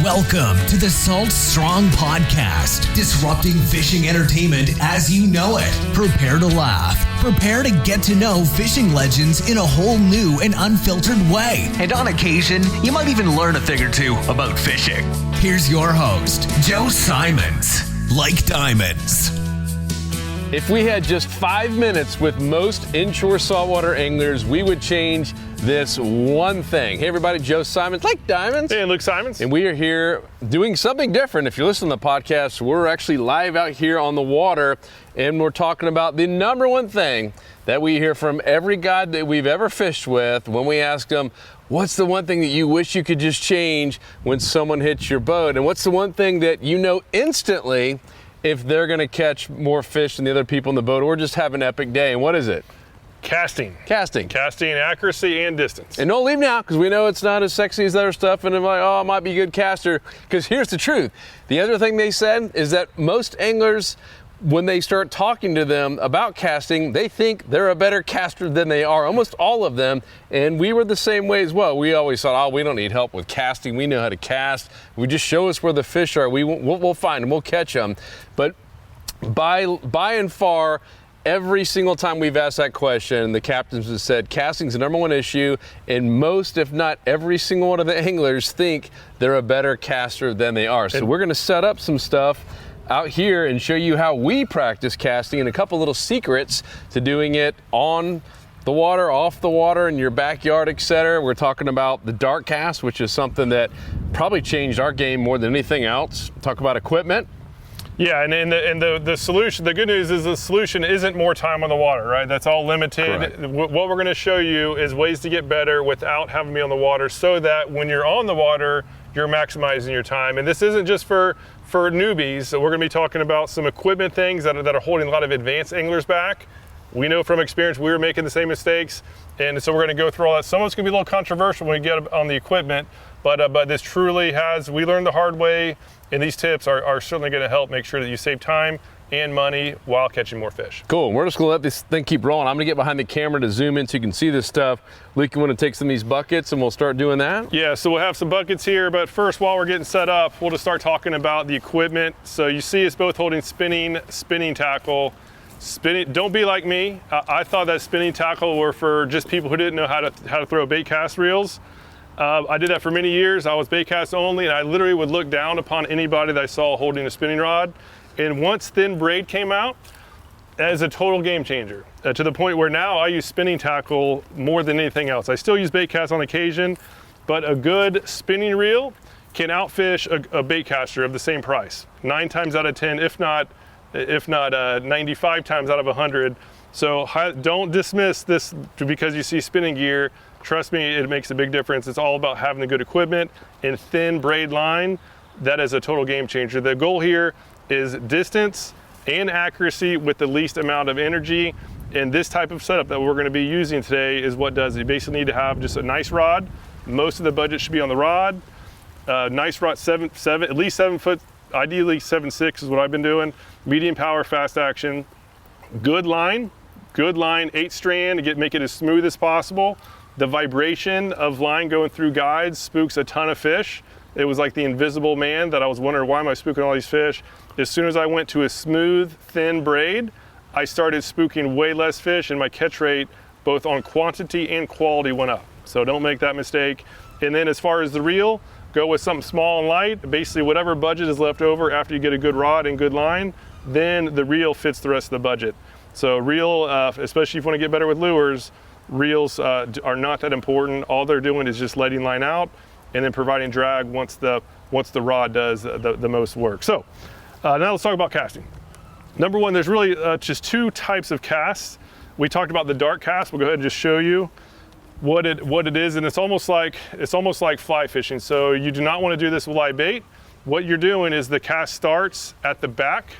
Welcome to the Salt Strong Podcast, disrupting fishing entertainment as you know it. Prepare to laugh. Prepare to get to know fishing legends in a whole new and unfiltered way. And on occasion, you might even learn a thing or two about fishing. Here's your host, Joe Simons. Like diamonds. If we had just 5 minutes with most inshore saltwater anglers, we would change this one thing. Hey everybody, Joe Simons, Like Diamonds. Hey, Luke Simons. And we are here doing something different. If you're listening to the podcast, we're actually live out here on the water, and we're talking about the number one thing that we hear from every guide that we've ever fished with when we ask them, what's the one thing that you wish you could just change when someone hits your boat? And what's the one thing that you know instantly if they're gonna catch more fish than the other people in the boat or just have an epic day? And what is it? Casting, accuracy, and distance. And don't leave now, because we know it's not as sexy as other stuff, and I'm like, oh, I might be a good caster. Because here's the truth. The other thing they said is that most anglers, when they start talking to them about casting, they think they're a better caster than they are, almost all of them. And we were the same way as well. We always thought, oh, we don't need help with casting. We know how to cast. We just show us where the fish are. We'll find them. We'll catch them. But by and far, every single time we've asked that question, the captains have said casting's the number one issue, and most, if not every single one of the anglers, think they're a better caster than they are. So we're gonna set up some stuff out here and show you how we practice casting and a couple little secrets to doing it on the water, off the water, in your backyard, etc. We're talking about the dart cast, which is something that probably changed our game more than anything else. Talk about equipment. Yeah, and the solution, the good news is the solution isn't more time on the water, right? That's all limited. Correct. What we're gonna show you is ways to get better without having to be on the water, so that when you're on the water, you're maximizing your time. And this isn't just for newbies. So we're gonna be talking about some equipment things that are holding a lot of advanced anglers back. We know from experience we were making the same mistakes, and so we're gonna go through all that. Some of it's gonna be a little controversial when we get on the equipment, but this truly we learned the hard way, and these tips are certainly gonna help make sure that you save time and money while catching more fish. Cool, we're just gonna let this thing keep rolling. I'm gonna get behind the camera to zoom in so you can see this stuff. Luke, you wanna take some of these buckets and we'll start doing that? Yeah, so we'll have some buckets here, but first, while we're getting set up, we'll just start talking about the equipment. So you see us both holding spinning tackle. Don't be like me. I thought that spinning tackle were for just people who didn't know how to throw bait cast reels. I did that for many years. I was bait cast only, and I literally would look down upon anybody that I saw holding a spinning rod. And once thin braid came out, that is a total game changer, to the point where now I use spinning tackle more than anything else. I still use bait cast on occasion, but a good spinning reel can outfish a bait caster of the same price, 9 times out of 10, if not 95 times out of 100. So don't dismiss this because you see spinning gear. Trust me, it makes a big difference. It's all about having the good equipment and thin braid line. That is a total game changer. The goal here is distance and accuracy with the least amount of energy. And this type of setup that we're gonna be using today is what does it. You basically need to have just a nice rod. Most of the budget should be on the rod. Nice rod, at least 7 foot, ideally 7.6 is what I've been doing. Medium power, fast action. Good line, 8 strand to make it as smooth as possible. The vibration of line going through guides spooks a ton of fish. It was like the invisible man that I was wondering, why am I spooking all these fish? As soon as I went to a smooth, thin braid, I started spooking way less fish, and my catch rate, both on quantity and quality, went up. So don't make that mistake. And then as far as the reel, go with something small and light. Basically whatever budget is left over after you get a good rod and good line, then the reel fits the rest of the budget. So reel, especially if you want to get better with lures, reels are not that important. All they're doing is just letting line out and then providing drag once the rod does the most work. So now let's talk about casting. Number one, there's really just 2 types of casts. We talked about the dart cast. We'll go ahead and just show you what it is, and it's almost like fly fishing. So you do not want to do this with live bait. What you're doing is the cast starts at the back,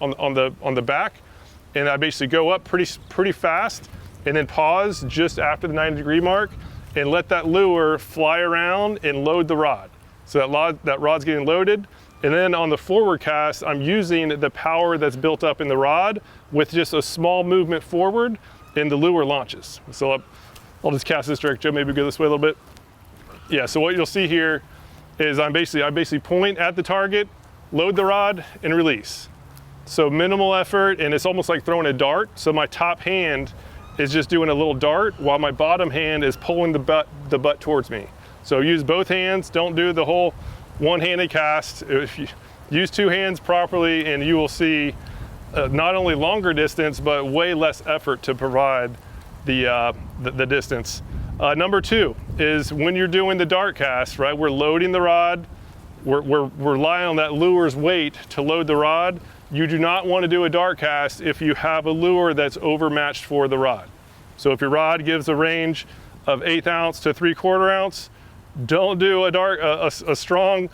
on the back, and I basically go up pretty fast, and then pause just after the 90-degree mark, and let that lure fly around and load the rod. So that rod's getting loaded, and then on the forward cast, I'm using the power that's built up in the rod with just a small movement forward, and the lure launches. So I'll just cast this direct, Joe. Maybe go this way a little bit. Yeah, so what you'll see here is I basically point at the target, load the rod, and release. So minimal effort, and it's almost like throwing a dart. So my top hand is just doing a little dart while my bottom hand is pulling the butt towards me. So use both hands, don't do the whole one-handed cast. If you use two hands properly, and you will see not only longer distance, but way less effort to provide the distance. Number two is when you're doing the dart cast, right? We're loading the rod, we're relying on that lure's weight to load the rod. You do not want to do a dart cast if you have a lure that's overmatched for the rod. So if your rod gives a range of 1/8 ounce to 3/4 ounce, don't do a strong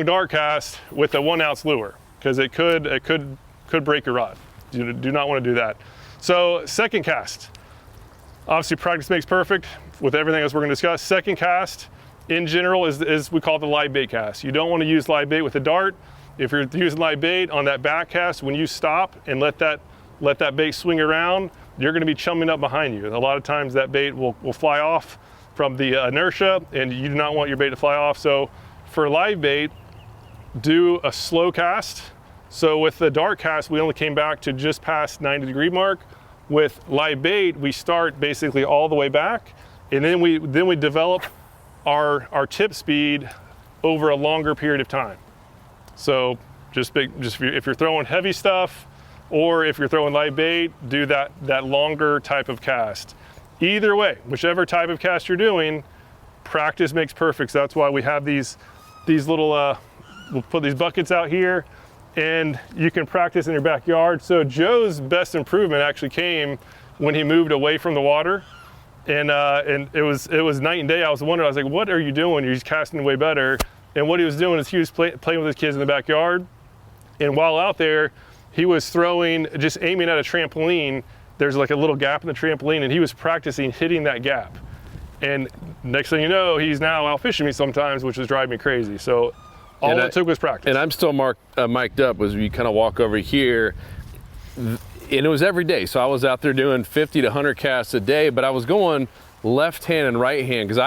dart cast with a 1 ounce lure, because it could break your rod. You do not want to do that. So second cast, obviously practice makes perfect with everything else we're going to discuss. Second cast in general is we call it the live bait cast. You don't want to use live bait with a dart. If you're using live bait on that back cast, when you stop and let that bait swing around, you're going to be chumming up behind you. A lot of times that bait will fly off from the inertia, and you do not want your bait to fly off. So for live bait, do a slow cast. So with the dart cast, we only came back to just past 90-degree mark. With live bait, we start basically all the way back, and then we develop our tip speed over a longer period of time. So just if you're throwing heavy stuff, or if you're throwing live bait, do that longer type of cast. Either way, whichever type of cast you're doing, practice makes perfect. So that's why we have these little, we'll put these buckets out here, and you can practice in your backyard. So Joe's best improvement actually came when he moved away from the water, and it was night and day. I was wondering, I was like, what are you doing? You're just casting way better. And what he was doing is he was playing with his kids in the backyard, and while out there, he was throwing, just aiming at a trampoline. There's like a little gap in the trampoline, and he was practicing hitting that gap. And next thing you know, he's now out fishing me sometimes, which was driving me crazy. So all it took was practice. And I'm still mic'd up as you kind of walk over here. And it was every day. So I was out there doing 50 to 100 casts a day, but I was going left hand and right hand, because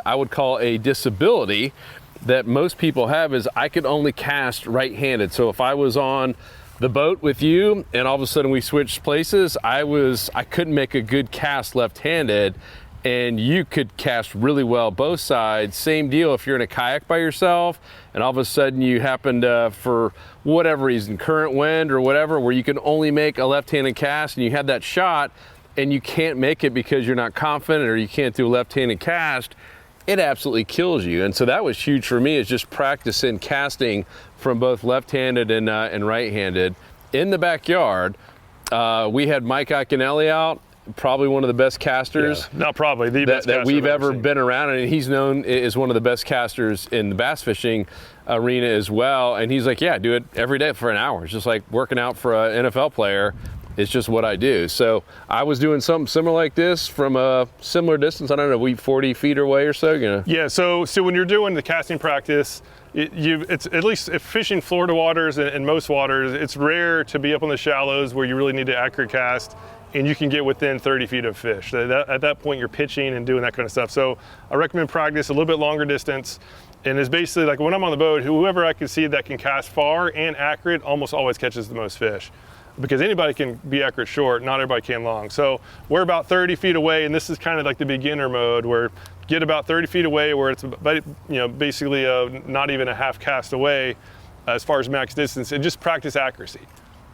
I would call a disability that most people have, is I could only cast right-handed. So if I was on the boat with you and all of a sudden we switched places, I couldn't make a good cast left-handed, and you could cast really well both sides. Same deal if you're in a kayak by yourself and all of a sudden you happen to, for whatever reason, current wind or whatever, where you can only make a left-handed cast, and you have that shot and you can't make it because you're not confident or you can't do a left-handed cast, it absolutely kills you. And so that was huge for me, is just practicing casting from both left-handed and right-handed in the backyard. We had Mike Iaconelli out, probably one of the best casters. Yeah, not probably, the best that we've ever seen. been around, and he's known as one of the best casters in the bass fishing arena as well. And he's like, yeah, do it every day for an hour. It's just like working out for an NFL player. It's just what I do. So I was doing something similar like this from a similar distance. I don't know, 40 feet away or so. Yeah. So when you're doing the casting practice, it's at least if fishing Florida waters and most waters, it's rare to be up on the shallows where you really need to accurate cast, and you can get within 30 feet of fish. At that point, you're pitching and doing that kind of stuff. So I recommend practice a little bit longer distance. And it's basically like when I'm on the boat, whoever I can see that can cast far and accurate almost always catches the most fish. Because anybody can be accurate short, not everybody can long. So we're about 30 feet away, and this is kind of like the beginner mode, where get about 30 feet away, where it's basically not even a half cast away as far as max distance, and just practice accuracy.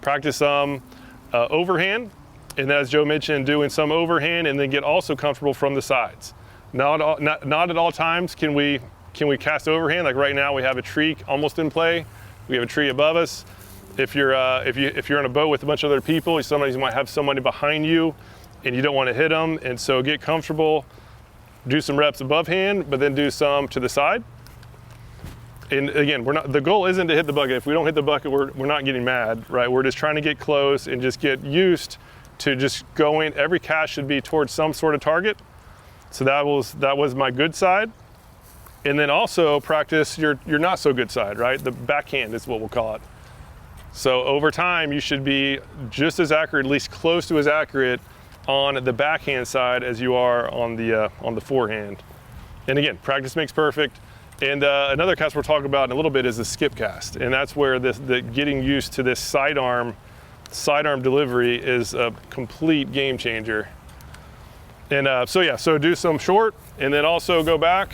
Practice some overhand, and as Joe mentioned, doing some overhand, and then get also comfortable from the sides. Not at all times can we cast overhand. Like right now, we have a tree almost in play. We have a tree above us. If you're on a boat with a bunch of other people, you might have somebody behind you, and you don't want to hit them. And so get comfortable, do some reps above hand, but then do some to the side. And again, the goal isn't to hit the bucket. If we don't hit the bucket, we're not getting mad, right? We're just trying to get close and just get used to just going. Every cast should be towards some sort of target. So that was my good side. And then also practice your not so good side, right? The backhand is what we'll call it. So over time, you should be just as accurate, at least close to as accurate on the backhand side as you are on the forehand. And again, practice makes perfect. And another cast we'll talk about in a little bit is the skip cast. And that's where the getting used to this sidearm delivery is a complete game changer. And so do some short and then also go back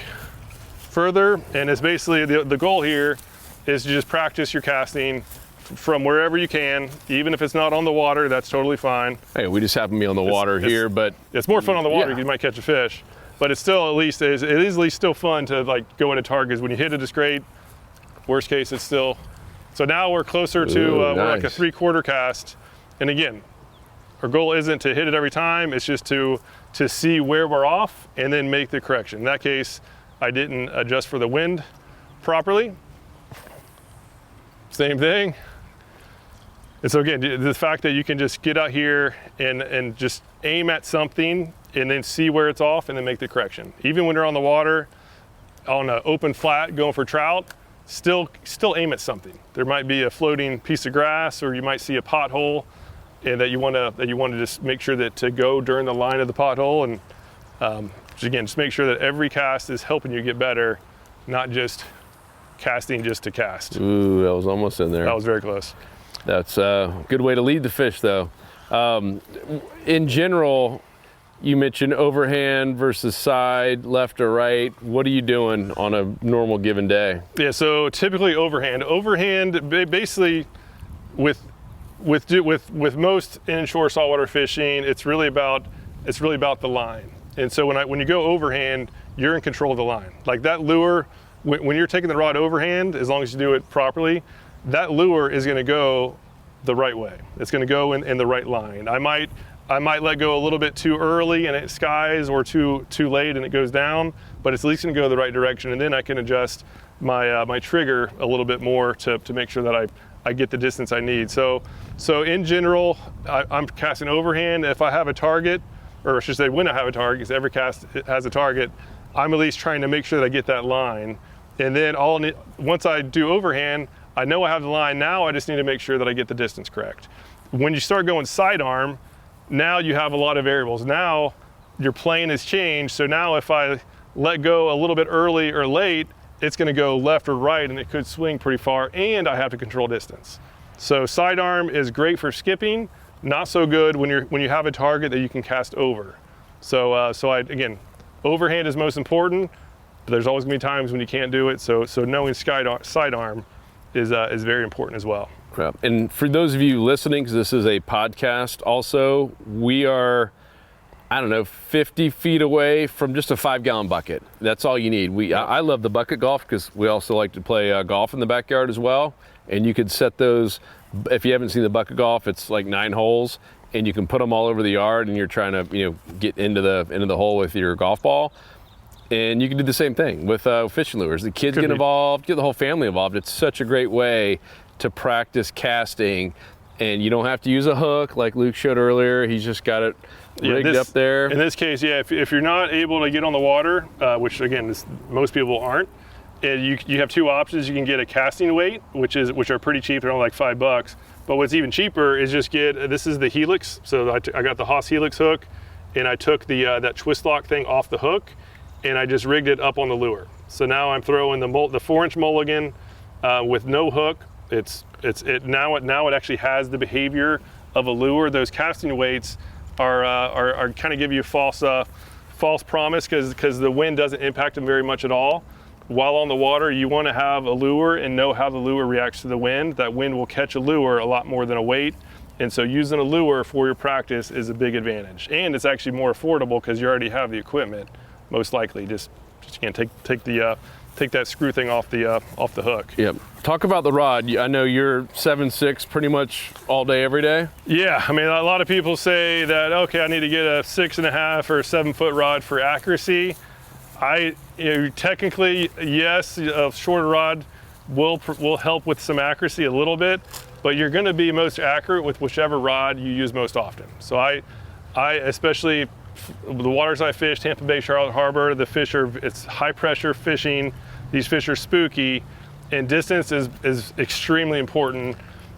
further. And it's basically the goal here is to just practice your casting from wherever you can, even if it's not on the water, that's totally fine. Hey, we just happen to be on the water here, but it's more fun on the water yeah. because you might catch a fish. But it's still it is at least still fun to like go into targets. When you hit it, it's great. Worst case, it's still. So now we're closer to nice. we're like a 3/4 cast. And again, our goal isn't to hit it every time. It's just to see where we're off and then make the correction. In that case, I didn't adjust for the wind properly. Same thing. And so again, the fact that you can just get out here and just aim at something and then see where it's off and then make the correction. Even when you're on the water, on an open flat going for trout, still aim at something. There might be a floating piece of grass, or you might see a pothole, and that you want to just make sure that to go during the line of the pothole. And again, just make sure that every cast is helping you get better, not just casting just to cast. Ooh, that was almost in there. That was very close. That's a good way to lead the fish, though. In general, you mentioned overhand versus side, left or right. What are you doing on a normal given day? Yeah, so typically overhand. Overhand, basically, with most inshore saltwater fishing, it's really about the line. And so when you go overhand, you're in control of the line. Like that lure, when you're taking the rod overhand, as long as you do it properly, that lure is going to go the right way. It's going to go in the right line. I might let go a little bit too early and it skies, or too late and it goes down, but it's at least going to go the right direction, and then I can adjust my trigger a little bit more to make sure that I get the distance I need. So in general, I'm casting overhand. If I have a target, or I should say when I have a target, because every cast has a target, I'm at least trying to make sure that I get that line. And then once I do overhand, I know I have the line. Now I just need to make sure that I get the distance correct. When you start going sidearm, now you have a lot of variables. Now your plane has changed. So now if I let go a little bit early or late, it's going to go left or right, and it could swing pretty far, and I have to control distance. So sidearm is great for skipping, not so good when you have a target that you can cast over. So again, overhand is most important, but there's always going to be times when you can't do it. So knowing sidearm is very important as well. Crap. And for those of you listening, because this is a podcast also, we are, 50 feet away from just a 5-gallon bucket. That's all you need. I love the bucket golf because we also like to play golf in the backyard as well. And you could set those, if you haven't seen the bucket golf, it's like 9 holes, and you can put them all over the yard, and you're trying to get into the hole with your golf ball. And you can do the same thing with fishing lures. The kids get involved, get the whole family involved. It's such a great way to practice casting, and you don't have to use a hook like Luke showed earlier. He's just got it rigged up there. In this case, if you're not able to get on the water, which again, most people aren't, you have 2 options. You can get a casting weight, which are pretty cheap. They're only like $5. But what's even cheaper is just this is the Helix. So I got the Haas Helix hook, and I took that twist lock thing off the hook, and I just rigged it up on the lure. So now I'm throwing the 4-inch mulligan with no hook. Now it actually has the behavior of a lure. Those casting weights are kind of give you false promise because the wind doesn't impact them very much at all. While on the water, you want to have a lure and know how the lure reacts to the wind. That wind will catch a lure a lot more than a weight. And so using a lure for your practice is a big advantage. And it's actually more affordable because you already have the equipment, most likely. Just again, take that screw thing off the hook. Yep. Talk about the rod. I know you're 7.6 pretty much all day, every day. Yeah, I mean, a lot of people say that, okay, I need to get a 6.5 or 7-foot rod for accuracy. Technically, yes, a shorter rod will help with some accuracy a little bit, but you're going to be most accurate with whichever rod you use most often. So I especially the waters I fish, Tampa Bay, Charlotte Harbor, it's high pressure fishing. These fish are spooky, and distance is extremely important.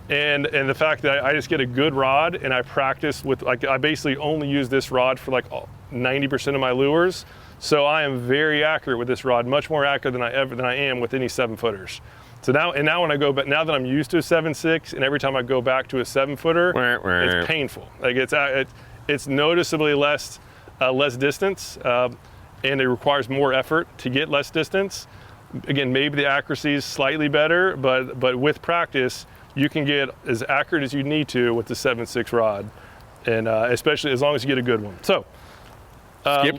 And the fact that I just get a good rod and I practice with, I basically only use this rod for like 90% of my lures. So I am very accurate with this rod, much more accurate than I am with any 7-footers. So now when I go back, now that I'm used to a 7.6, and every time I go back to a 7-footer, it's painful. Like it's noticeably less distance, and it requires more effort to get less distance. Again, maybe the accuracy is slightly better, but with practice, you can get as accurate as you need to with the 7.6 rod, and especially as long as you get a good one. So.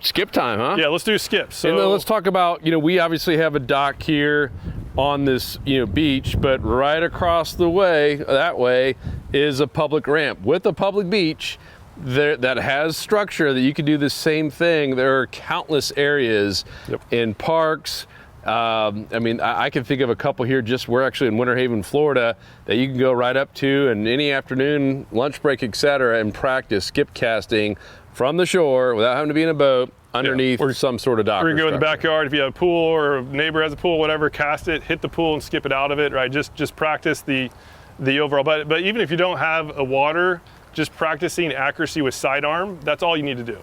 Skip time, huh? Yeah, let's do skips. So and then let's talk about, we obviously have a dock here on this, beach, but right across the way, that way, is a public ramp. With a public beach that has structure that you can do the same thing. There are countless areas in parks. I can think of a couple here. We're actually in Winter Haven, Florida, that you can go right up to, and any afternoon, lunch break, etc., and practice skip casting from the shore without having to be in a boat underneath or some sort of dock. Or you go in the backyard if you have a pool or a neighbor has a pool, whatever, cast it, hit the pool and skip it out of it, right? Just practice the overall. But even if you don't have a water, just practicing accuracy with sidearm, that's all you need to do.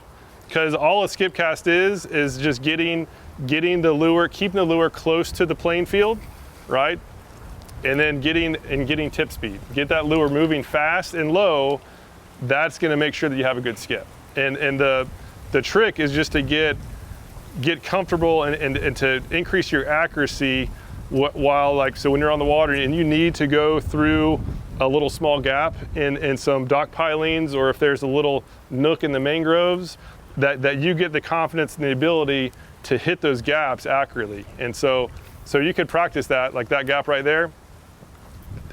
Because all a skip cast is just getting the lure, keeping the lure close to the playing field, right? And then getting tip speed. Get that lure moving fast and low. That's going to make sure that you have a good skip. And the trick is just to get comfortable and to increase your accuracy while so when you're on the water and you need to go through a little small gap in some dock pilings, or if there's a little nook in the mangroves, that you get the confidence and the ability to hit those gaps accurately. And so you could practice that, like that gap right there.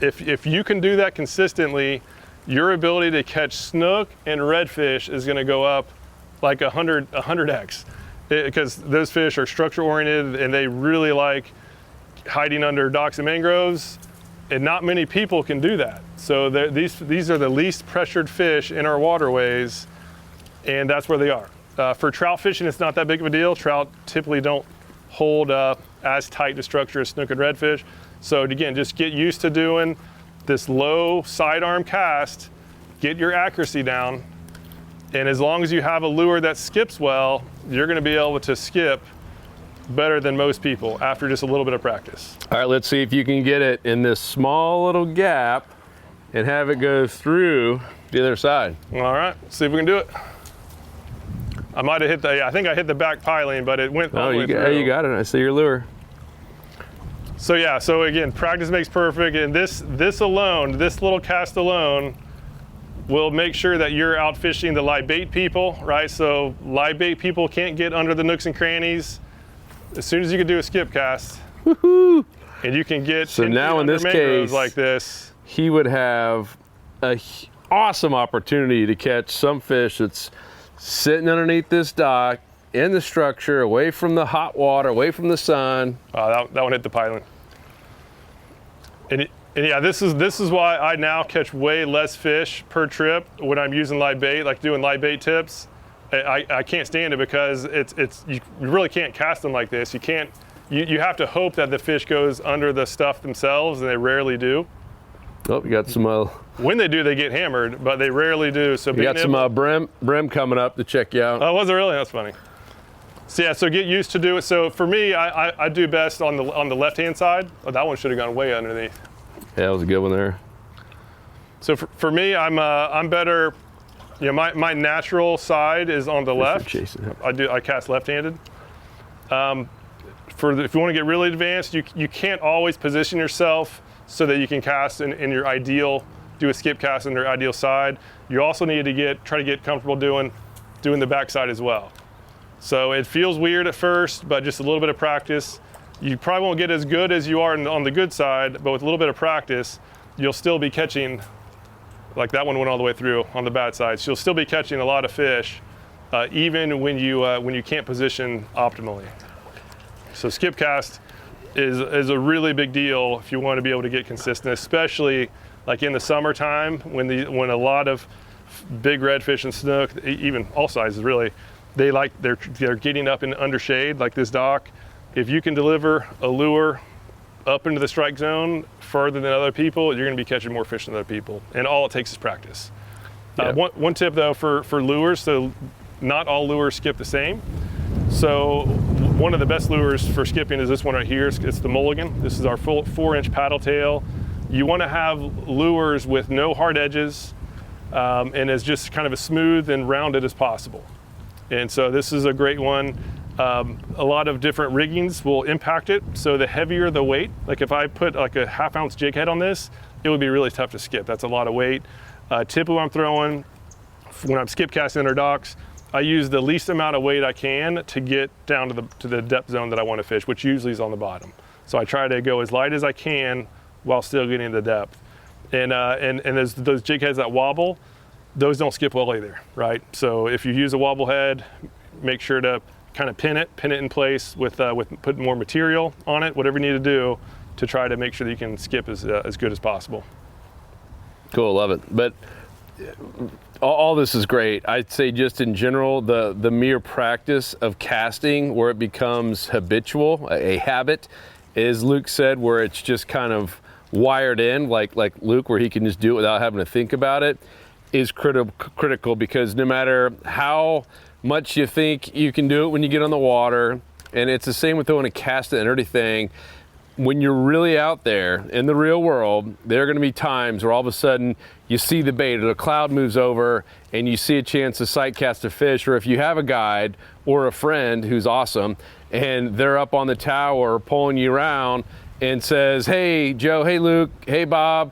If you can do that consistently, your ability to catch snook and redfish is going to go up like 100x, because those fish are structure oriented and they really like hiding under docks and mangroves, and not many people can do that. So these are the least pressured fish in our waterways, and that's where they are. For trout fishing, it's not that big of a deal. Trout typically don't hold as tight to structure as snook and redfish. So again, just get used to doing this low sidearm cast, get your accuracy down, and as long as you have a lure that skips well, you're going to be able to skip better than most people after just a little bit of practice. All right, let's see if you can get it in this small little gap and have it go through the other side. All right, see if we can do it. I might have I think I hit the back piling, but it went all the way through. You got it. I see your lure. So again, practice makes perfect, and this little cast alone will make sure that you're out fishing the live bait people, right? So live bait people can't get under the nooks and crannies. As soon as you can do a skip cast, woohoo, and you can get so now in this case like this, he would have a awesome opportunity to catch some fish that's sitting underneath this dock in the structure, away from the hot water, away from the sun. That one hit the piling. And yeah, this is why I now catch way less fish per trip when I'm using live bait, like doing live bait tips. I can't stand it because you really can't cast them like this. You have to hope that the fish goes under the stuff themselves, and they rarely do. Oh, you got some. When they do, they get hammered, but they rarely do. So you got some brim coming up to check you out. Oh, was it really? That's funny. So yeah, so get used to do it. So for me, I do best on the left-hand side. Oh, that one should have gone way underneath. Yeah, that was a good one there. So for me, I'm better. My natural side is on the left. I cast left-handed. If you want to get really advanced, you can't always position yourself so that you can cast in your ideal, do a skip cast in your ideal side. You also need to try to get comfortable doing the backside as well. So it feels weird at first, but just a little bit of practice. You probably won't get as good as you are on the good side, but with a little bit of practice, you'll still be catching, like that one went all the way through on the bad side. So you'll still be catching a lot of fish, even when you can't position optimally. So skip cast is a really big deal if you want to be able to get consistent, especially like in the summertime when a lot of big redfish and snook, even all sizes really, they're getting up in under shade like this dock. If you can deliver a lure up into the strike zone further than other people, you're going to be catching more fish than other people, and all it takes is practice. Yeah. One tip though for lures, so not all lures skip the same. So one of the best lures for skipping is this one right here. It's the Mulligan. This is our full 4-inch paddle tail. You want to have lures with no hard edges and as just kind of as smooth and rounded as possible. And so this is a great one. A lot of different riggings will impact it. So the heavier the weight, like if I put like a 1/2 ounce jig head on this, it would be really tough to skip. That's a lot of weight. Typically I'm throwing, when I'm skip casting under docks, I use the least amount of weight I can to get down to the depth zone that I want to fish, which usually is on the bottom. So I try to go as light as I can while still getting the depth. And those jig heads that wobble, those don't skip well either, right? So if you use a wobble head, make sure to kind of pin it in place with putting more material on it, whatever you need to do to try to make sure that you can skip as good as possible. Cool, love it. But all this is great. I'd say just in general, the mere practice of casting where it becomes habitual, a habit, as Luke said, where it's just kind of wired in, like Luke, where he can just do it without having to think about it, is critical, because no matter how much you think you can do it when you get on the water, and it's the same with throwing a cast and everything, when you're really out there in the real world, there are going to be times where all of a sudden you see the bait or the cloud moves over and you see a chance to sight cast a fish, or if you have a guide or a friend who's awesome and they're up on the tower pulling you around and says, hey Joe, hey Luke, hey Bob,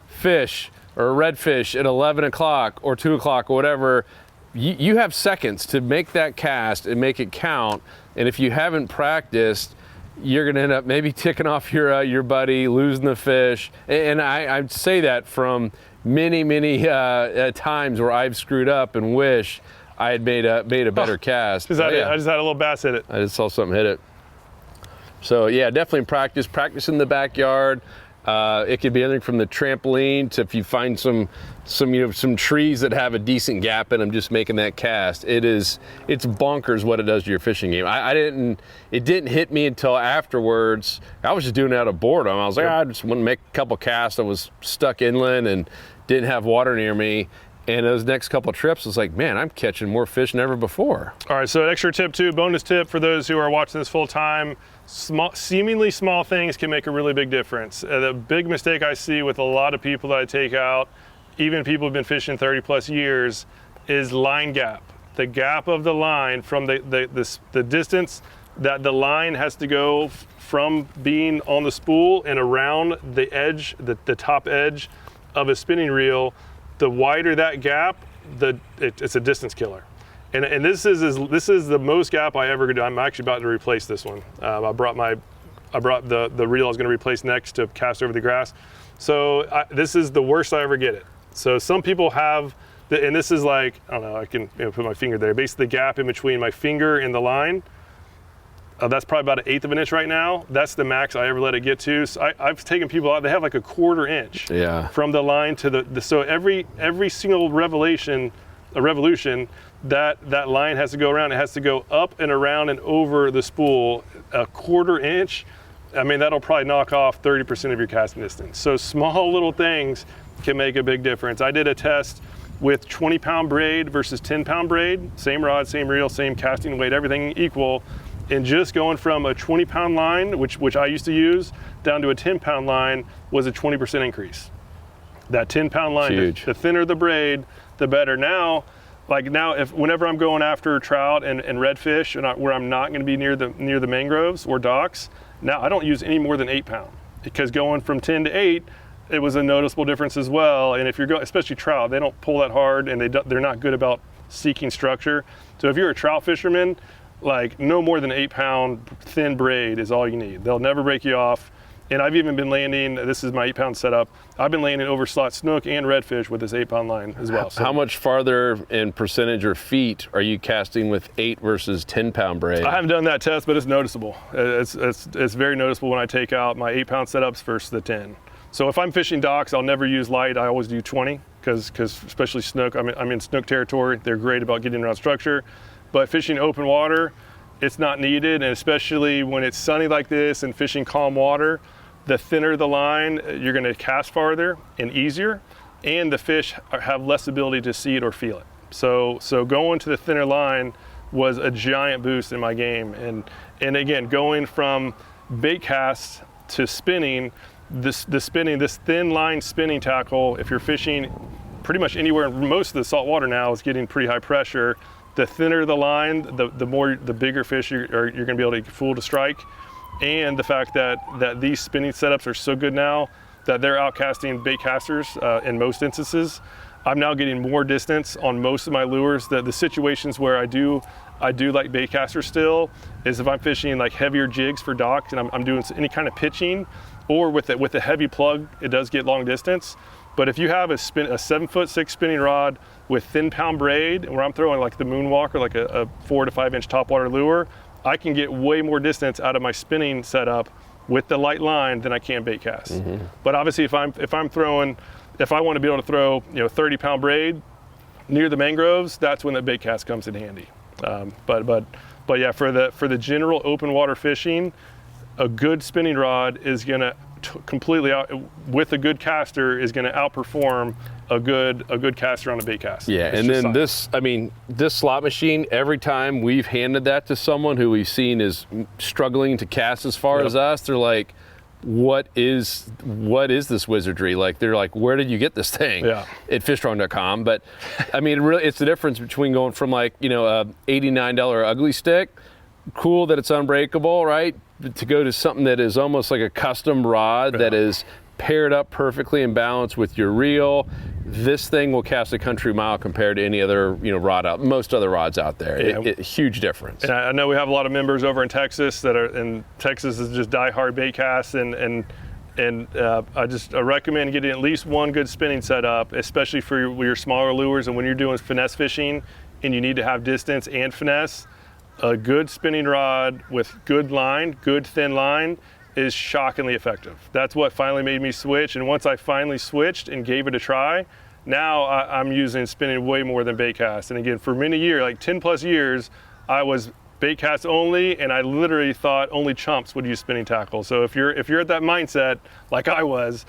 fish or a redfish at 11 o'clock or 2 o'clock or whatever, you have seconds to make that cast and make it count. And if you haven't practiced, you're going to end up maybe ticking off your buddy, losing the fish. And I'd say that from many times where I've screwed up and wish I had made a better cast. I just had a little bass hit it. I just saw something hit it. So yeah, definitely practice in the backyard. It could be anything from the trampoline to if you find some trees that have a decent gap in them, just making that cast. It's bonkers what it does to your fishing game. It didn't hit me until afterwards. I was just doing it out of boredom. I was like, I just want to make a couple casts. I was stuck inland and didn't have water near me. And those next couple of trips, I was like, man, I'm catching more fish than ever before. All right, so extra tip too, bonus tip for those who are watching this full time. Seemingly small things can make a really big difference. The big mistake I see with a lot of people that I take out, even people who've been fishing 30 plus years, is line gap. The gap of the line from the distance that the line has to go from being on the spool and around the edge, the top edge of a spinning reel. The wider that gap, it's a distance killer. And this is the most gap I ever do. I'm actually about to replace this one. I brought the reel I was going to replace next to cast over the grass. So this is the worst I ever get it. So some people have, and this is like, I don't know, I can put my finger there. Basically the gap in between my finger and the line, that's probably about 1/8 of an inch right now. That's the max I ever let it get to. So I've taken people out, they have like a 1/4 inch from the line to the so every single revolution, that line has to go around. It has to go up and around and over the spool 1/4 inch. I mean, that'll probably knock off 30% of your casting distance. So small little things can make a big difference. I did a test with 20-pound braid versus 10-pound braid. Same rod, same reel, same casting weight, everything equal. And just going from a 20-pound line, which I used to use, down to a 10-pound line was a 20% increase. That 10-pound line, the thinner the braid, the better. Now, whenever I'm going after trout and redfish, and where I'm not going to be near the mangroves or docks, now I don't use any more than 8-pound, because going from 10 to 8, it was a noticeable difference as well. And if you're especially trout, they don't pull that hard, and they're not good about seeking structure. So if you're a trout fisherman, like no more than 8-pound thin braid is all you need. They'll never break you off. And I've even been landing, this is my 8-pound setup, I've been landing over slot snook and redfish with this 8-pound line as well. So how much farther in percentage or feet are you casting with 8 versus 10-pound braid? I haven't done that test, but it's noticeable. It's very noticeable when I take out my 8-pound setups versus the 10. So if I'm fishing docks, I'll never use light. I always do 20, because especially snook, I'm in snook territory. They're great about getting around structure. But fishing open water, it's not needed, and especially when it's sunny like this and fishing calm water, the thinner the line, you're going to cast farther and easier, and the fish have less ability to see it or feel it. So going to the thinner line was a giant boost in my game. And again, going from bait cast to spinning, this thin line spinning tackle, if you're fishing pretty much anywhere, most of the salt water now is getting pretty high pressure. The thinner the line, the bigger fish you're going to be able to fool to strike. And the fact that these spinning setups are so good now that they're outcasting bait casters in most instances. I'm now getting more distance on most of my lures. The situations where I do like bait casters still is if I'm fishing like heavier jigs for docks and I'm doing any kind of pitching, or with a heavy plug, it does get long distance. But if you have a 7'6" spinning rod with thin pound braid, where I'm throwing like the Moonwalker, like a 4 to 5 inch topwater lure, I can get way more distance out of my spinning setup with the light line than I can bait cast. Mm-hmm. But obviously, if I want to be able to throw 30 pound braid near the mangroves, that's when the bait cast comes in handy. But yeah, for the general open water fishing, a good spinning rod is going to completely with a good caster is going to outperform a good caster on a bait cast. Yeah, it's and then this slot machine, every time we've handed that to someone who we've seen is struggling to cast as far as us, they're like, what is this wizardry? Like, they're like, where did you get this thing? Yeah. At fishstrong.com. But I mean, it's the difference between going from like, a $89 ugly stick, cool that it's unbreakable, right? To go to something that is almost like a custom rod that is paired up perfectly and balanced with your reel. This thing will cast a country mile compared to any other rod out, most other rods out there. Yeah. Huge difference. And I know we have a lot of members over in Texas Texas is just die-hard bait casts, and I recommend getting at least one good spinning setup, especially for your smaller lures. And when you're doing finesse fishing and you need to have distance and finesse, a good spinning rod with good line, good thin line, is shockingly effective. That's what finally made me switch. And once I finally switched and gave it a try, now I'm using spinning way more than bait cast. And again, for many years, like 10 plus years, I was bait cast only, and I literally thought only chumps would use spinning tackle. So if you're at that mindset, like I was,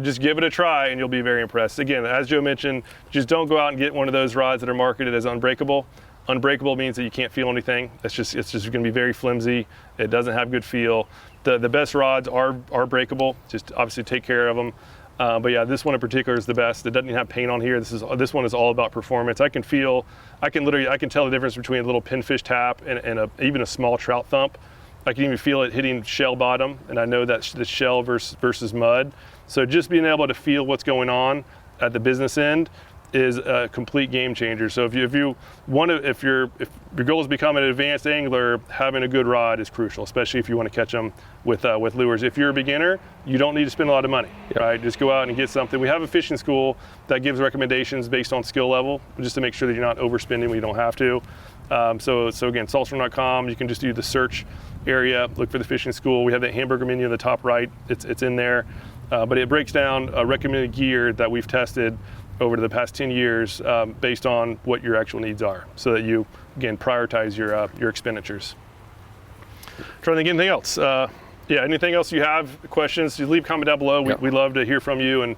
just give it a try and you'll be very impressed. Again, as Joe mentioned, just don't go out and get one of those rods that are marketed as unbreakable. Unbreakable means that you can't feel anything. It's just going to be very flimsy. It doesn't have good feel. The best rods are breakable. Just obviously take care of them. But yeah, this one in particular is the best. It doesn't even have paint on here. This one is all about performance. I can tell the difference between a little pinfish tap and even a small trout thump. I can even feel it hitting shell bottom, and I know that's the shell versus mud. So just being able to feel what's going on at the business end is a complete game changer. So if your goal is to become an advanced angler, having a good rod is crucial, especially if you want to catch them with lures. If you're a beginner, you don't need to spend a lot of money, right? Just go out and get something. We have a fishing school that gives recommendations based on skill level, just to make sure that you're not overspending when you don't have to. So again, saltstrong.com, you can just do the search area, look for the fishing school. We have that hamburger menu in the top right. It's in there, but it breaks down recommended gear that we've tested over the past 10 years based on what your actual needs are, so that you, again, prioritize your expenditures. Trying to think anything else. Anything else you have, questions, you leave a comment down below. We love to hear from you, and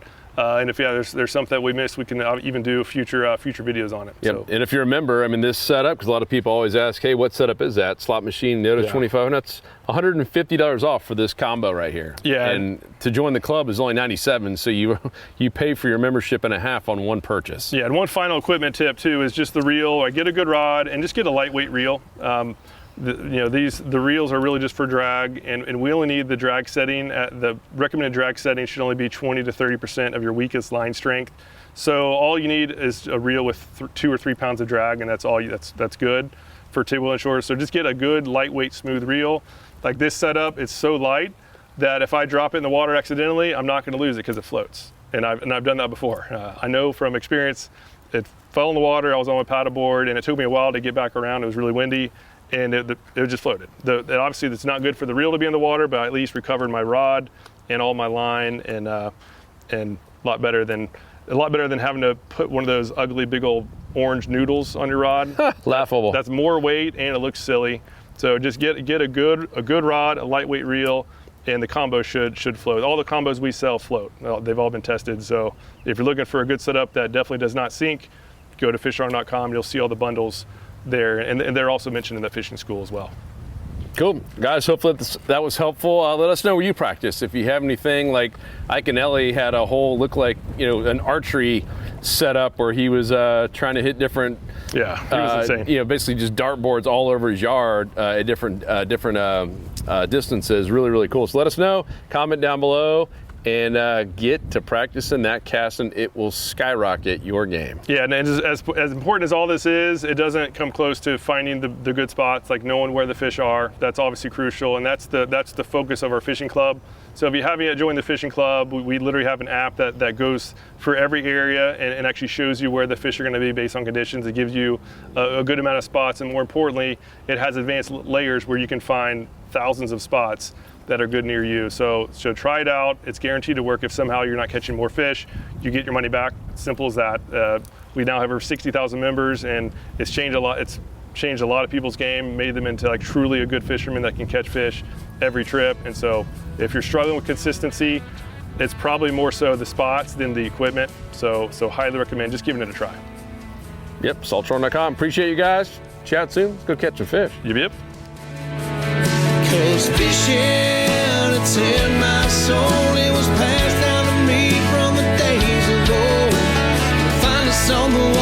if there's something that we missed, we can even do future videos on it. Yep. So. And if you remember, this setup, because a lot of people always ask, hey, what setup is that? Slot machine, Nota 25, and that's $150 off for this combo right here. Yeah. And to join the club is only $97, so you pay for your membership and a half on one purchase. Yeah, and one final equipment tip too is just the reel. Get a good rod and just get a lightweight reel. The reels are really just for drag, and we only need the drag setting. The recommended drag setting should only be 20 to 30% of your weakest line strength. So all you need is a reel with 2 or 3 pounds of drag, and that's all. That's good for table and shore. So just get a good lightweight, smooth reel. Like this setup, it's so light that if I drop it in the water accidentally, I'm not going to lose it because it floats. And I've done that before. I know from experience. It fell in the water. I was on my paddleboard, and it took me a while to get back around. It was really windy. And it just floated. Obviously, it's not good for the reel to be in the water, but I at least recovered my rod and all my line, and a lot better than having to put one of those ugly big old orange noodles on your rod. Laughable. That's more weight, and it looks silly. So just get a good rod, a lightweight reel, and the combo should float. All the combos we sell float. They've all been tested. So if you're looking for a good setup that definitely does not sink, go to fishstrong.com. You'll see all the bundles there, and they're also mentioned in the fishing school as well. Cool. Guys, hopefully that was helpful. Let us know where you practice. If you have anything, like Ike and Ellie had a whole, look like, an archery setup where he was trying to hit different, Yeah, he was insane. Basically just dartboards all over his yard at different distances. Really, really cool. So let us know. Comment down below. And get to practicing that casting. It will skyrocket your game. Yeah, and as important as all this is, it doesn't come close to finding the good spots, like knowing where the fish are. That's obviously crucial, and that's the focus of our fishing club. So if you haven't yet joined the fishing club, we literally have an app that goes for every area and actually shows you where the fish are going to be based on conditions. It gives you a good amount of spots, and more importantly, it has advanced layers where you can find thousands of spots that are good near you. So try it out. It's guaranteed to work. If somehow you're not catching more fish, you get your money back. Simple as that. We now have over 60,000 members, and it's changed a lot. It's changed a lot of people's game, made them into like truly a good fisherman that can catch fish every trip. And so if you're struggling with consistency, it's probably more so the spots than the equipment. So highly recommend just giving it a try. Yep, saltshorn.com. Appreciate you guys. Chat soon. Let's go catch some fish. Yep. 'Cause fishing, it's in my soul. It was passed down to me from the days of old. Find us on the